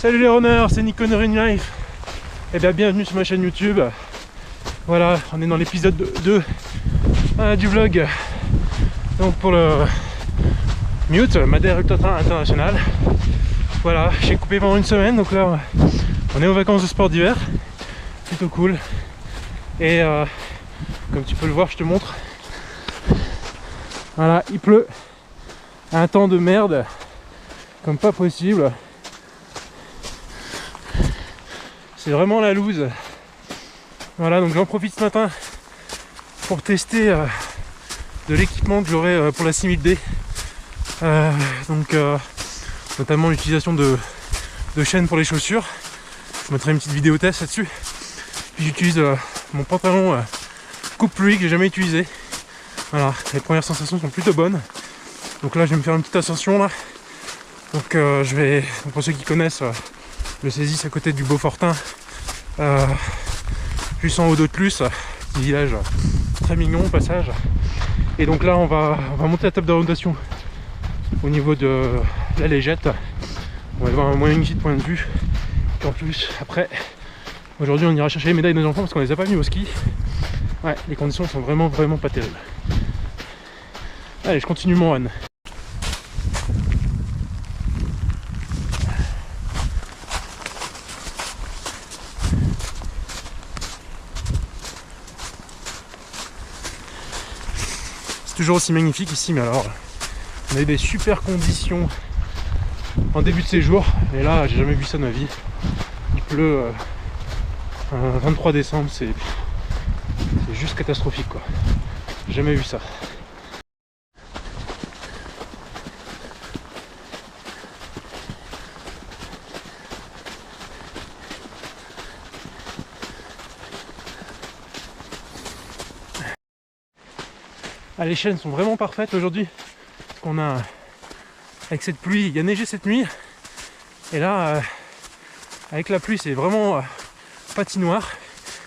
Salut les runners, c'est Nico Running Life. Et bien bienvenue sur ma chaîne YouTube. Voilà, on est dans l'épisode 2 du vlog. Donc pour le Mute, Madère Ultra Trail International. Voilà, j'ai coupé pendant une semaine, donc là on est aux vacances de sport d'hiver. Plutôt cool. Et comme tu peux le voir, je te montre. Voilà, il pleut. Un temps de merde. Comme pas possible. C'est vraiment la loose. Voilà, donc j'en profite ce matin pour tester de l'équipement que j'aurai pour la 6000D. Notamment l'utilisation de chaînes pour les chaussures. Je mettrai une petite vidéo test là-dessus. Puis j'utilise mon pantalon coupe pluie que j'ai jamais utilisé. Voilà, les premières sensations sont plutôt bonnes. Donc là je vais me faire une petite ascension là. Donc je vais, pour ceux qui connaissent le Saisis à côté du Beaufortin, juste en haut d'Autelus, petit village très mignon au passage. Et donc là on va monter la table d'orientation au niveau de la légette. On va avoir un magnifique point de vue. Et en plus après, aujourd'hui on ira chercher les médailles de nos enfants parce qu'on les a pas mis au ski. Ouais, les conditions sont vraiment pas terribles. Allez, je continue mon run. Toujours aussi magnifique ici, mais alors on a eu des super conditions en début de séjour et là j'ai jamais vu ça de ma vie. Il pleut un 23 décembre, c'est juste catastrophique quoi. J'ai jamais vu ça. Ah, les chaînes sont vraiment parfaites aujourd'hui parce qu'on a, avec cette pluie, il y a neigé cette nuit et là avec la pluie c'est vraiment patinoire,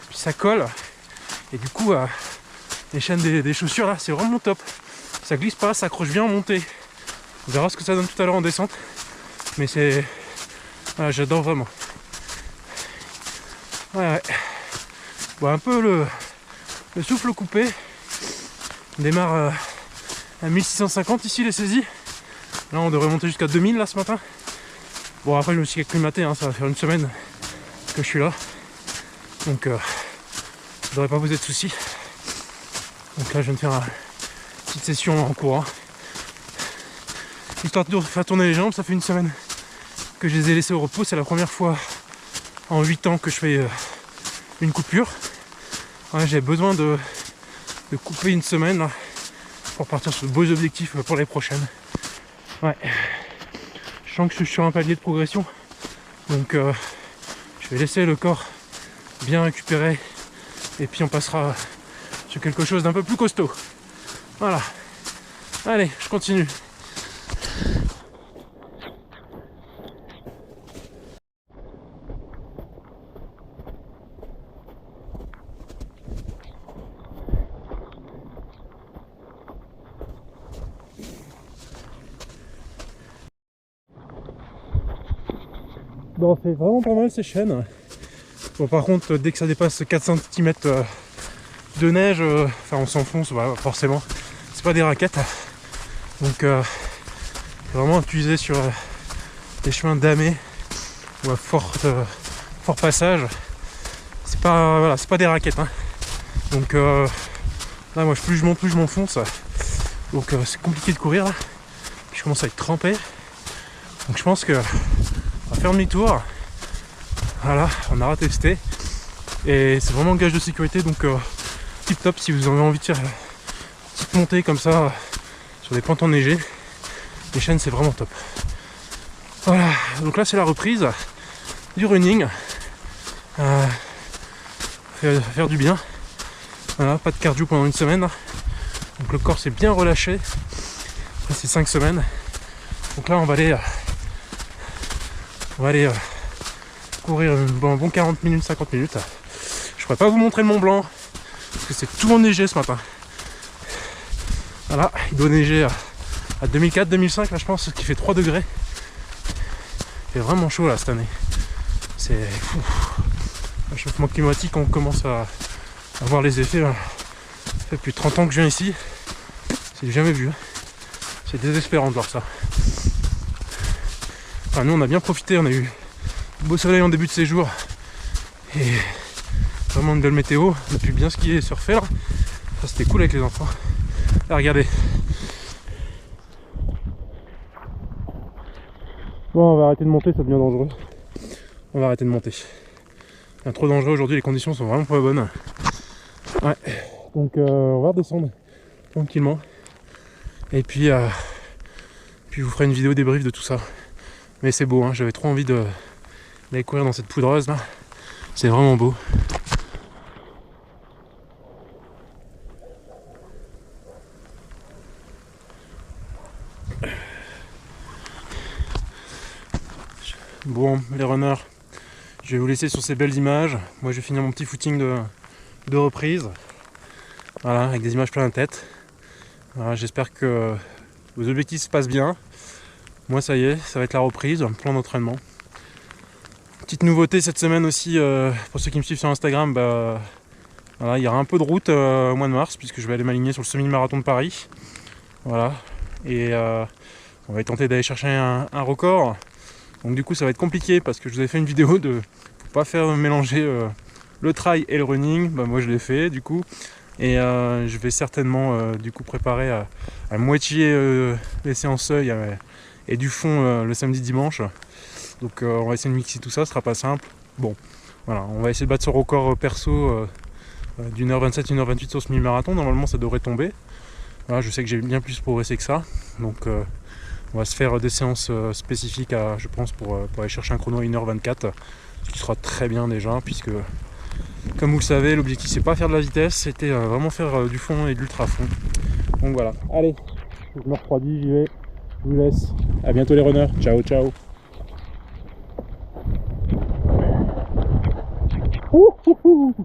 puis ça colle et du coup les chaînes des chaussures là c'est vraiment top, ça glisse pas, ça accroche bien en montée. On verra ce que ça donne tout à l'heure en descente, mais c'est, j'adore vraiment. Ouais. Bon, un peu le souffle coupé. On démarre à 1650 ici les saisies. Là on devrait monter jusqu'à 2000 là ce matin. Bon après je me suis acclimaté, hein, ça va faire une semaine que je suis là. Donc ça devrait pas poser de soucis. Donc là je viens de faire une petite session en courant. Histoire de faire tourner les jambes, ça fait une semaine que je les ai laissées au repos. C'est la première fois en 8 ans que je fais une coupure. Ouais, j'ai besoin de couper une semaine là, pour partir sur de beaux objectifs pour les prochaines. Ouais, je sens que je suis sur un palier de progression, donc je vais laisser le corps bien récupérer et puis on passera sur quelque chose d'un peu plus costaud. Voilà, allez, je continue. Bon, c'est vraiment pas mal ces chaînes. Bon, par contre, dès que ça dépasse 4 cm de neige, enfin on s'enfonce, bah, forcément. C'est pas des raquettes. Donc, c'est vraiment utilisé sur des chemins damés ou à fort passage. C'est pas, voilà, c'est pas des raquettes. Hein. Donc, là, moi, plus je monte, plus je m'enfonce. Donc, c'est compliqué de courir. Là. Puis je commence à être trempé. Donc, je pense que on va faire demi-tour. Voilà, on aura testé et c'est vraiment un gage de sécurité, donc tip top si vous avez envie de faire une petite montée comme ça sur des pentes enneigées. Les chaînes c'est vraiment top. Voilà, donc là c'est la reprise du running. Faire du bien. Voilà, pas de cardio pendant une semaine. Donc le corps s'est bien relâché. Après c'est 5 semaines. Donc là on va aller courir un bon 40 minutes, 50 minutes. Je pourrais pas vous montrer le Mont Blanc parce que c'est tout enneigé ce matin. Voilà, il doit neiger à 2004-2005 là je pense, qui fait 3 degrés. Il fait vraiment chaud là cette année. C'est le réchauffement climatique, on commence à voir les effets. Là. Ça fait plus de 30 ans que je viens ici, c'est jamais vu. C'est désespérant de voir ça. Enfin, nous on a bien profité, on a eu du beau soleil en début de séjour et vraiment une belle météo. On a pu bien skier et surfer là. Ça c'était cool avec les enfants. Là, regardez. Bon, on va arrêter de monter, ça devient dangereux. On va arrêter de monter. C'est trop dangereux aujourd'hui, les conditions sont vraiment pas bonnes. Ouais, donc on va redescendre tranquillement. Et puis je vous ferai une vidéo débrief de tout ça. Mais c'est beau, hein, j'avais trop envie d'aller courir dans cette poudreuse là. C'est vraiment beau. Bon, les runners, je vais vous laisser sur ces belles images. Moi je vais finir mon petit footing de reprise. Voilà, avec des images plein la tête. Voilà, j'espère que vos objectifs se passent bien. Moi ça y est, ça va être la reprise, un plan d'entraînement. Petite nouveauté cette semaine aussi, pour ceux qui me suivent sur Instagram, voilà, il y aura un peu de route au mois de mars, puisque je vais aller m'aligner sur le semi-marathon de Paris. Voilà. Et on va tenter d'aller chercher un record. Donc du coup ça va être compliqué parce que je vous avais fait une vidéo de pas faire mélanger le trail et le running. Moi je l'ai fait du coup. Et je vais certainement du coup préparer à moitié les séances seuil et du fond le samedi dimanche. Donc on va essayer de mixer tout ça, ce sera pas simple. Bon, voilà, on va essayer de battre ce record perso d'1h27, 1h28 sur ce semi-marathon. Normalement ça devrait tomber. Voilà, je sais que j'ai bien plus progressé que ça. Donc on va se faire des séances spécifiques je pense pour aller chercher un chrono à 1h24. Ce qui sera très bien déjà, puisque comme vous le savez, l'objectif c'est pas faire de la vitesse, c'était vraiment faire du fond et de l'ultra fond. Donc voilà, allez, je me refroidis, j'y vais, je vous laisse. À bientôt les runners, ciao ciao. Ouh, ouh, ouh.